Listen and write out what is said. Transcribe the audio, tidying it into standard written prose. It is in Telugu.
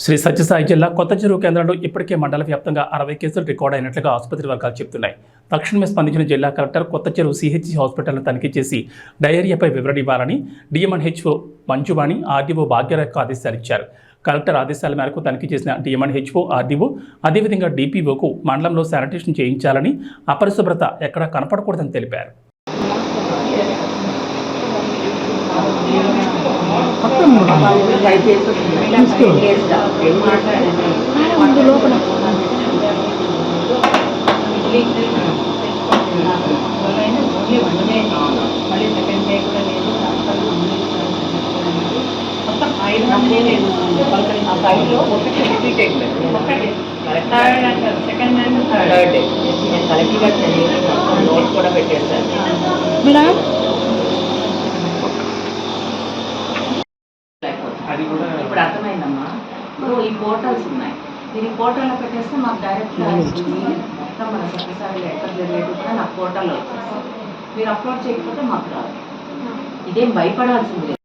శ్రీ సత్యసాయి జిల్లా కొత్త చెరువు కేంద్రంలో ఇప్పటికే మండల వ్యాప్తంగా 60 కేసులు రికార్డు అయినట్లుగా ఆసుపత్రి వర్గాలు చెబుతున్నాయి. తక్షణమే స్పందించిన జిల్లా కలెక్టర్ కొత్త చెరువు సిహెచ్సి హాస్పిటల్ను తనిఖీ చేసి డయేరియాపై వివరణ ఇవ్వాలని డిఎంఎన్హెచ్ఓ మంజువాణి ఆర్డీఓ భాగ్యరేఖకు ఆదేశాలు ఇచ్చారు. కలెక్టర్ ఆదేశాల మేరకు తనిఖీ చేసిన డిఎంఎన్హెచ్ఓ ఆర్డీఓ అదేవిధంగా డిపిఓకు మండలంలో శానిటేషన్ చేయించాలని, అపరిశుభ్రత ఎక్కడా కనపడకూడదని తెలిపారు. ఇప్పుడు అర్థమైందమ్మా. ఇప్పుడు ఈ పోర్టల్స్ ఉన్నాయి, మీరు ఈ పోర్టల్లో పెట్టేస్తే మాకు డైరెక్ట్గా మొత్తం మన సత్యసాయిలో ఎక్కడ జరిగేది కూడా నాకు పోర్టల్లో వచ్చేస్తాం. మీరు అప్లోడ్ చేయకపోతే మాకు రాదు. ఇదేం భయపడాల్సింది లేదు.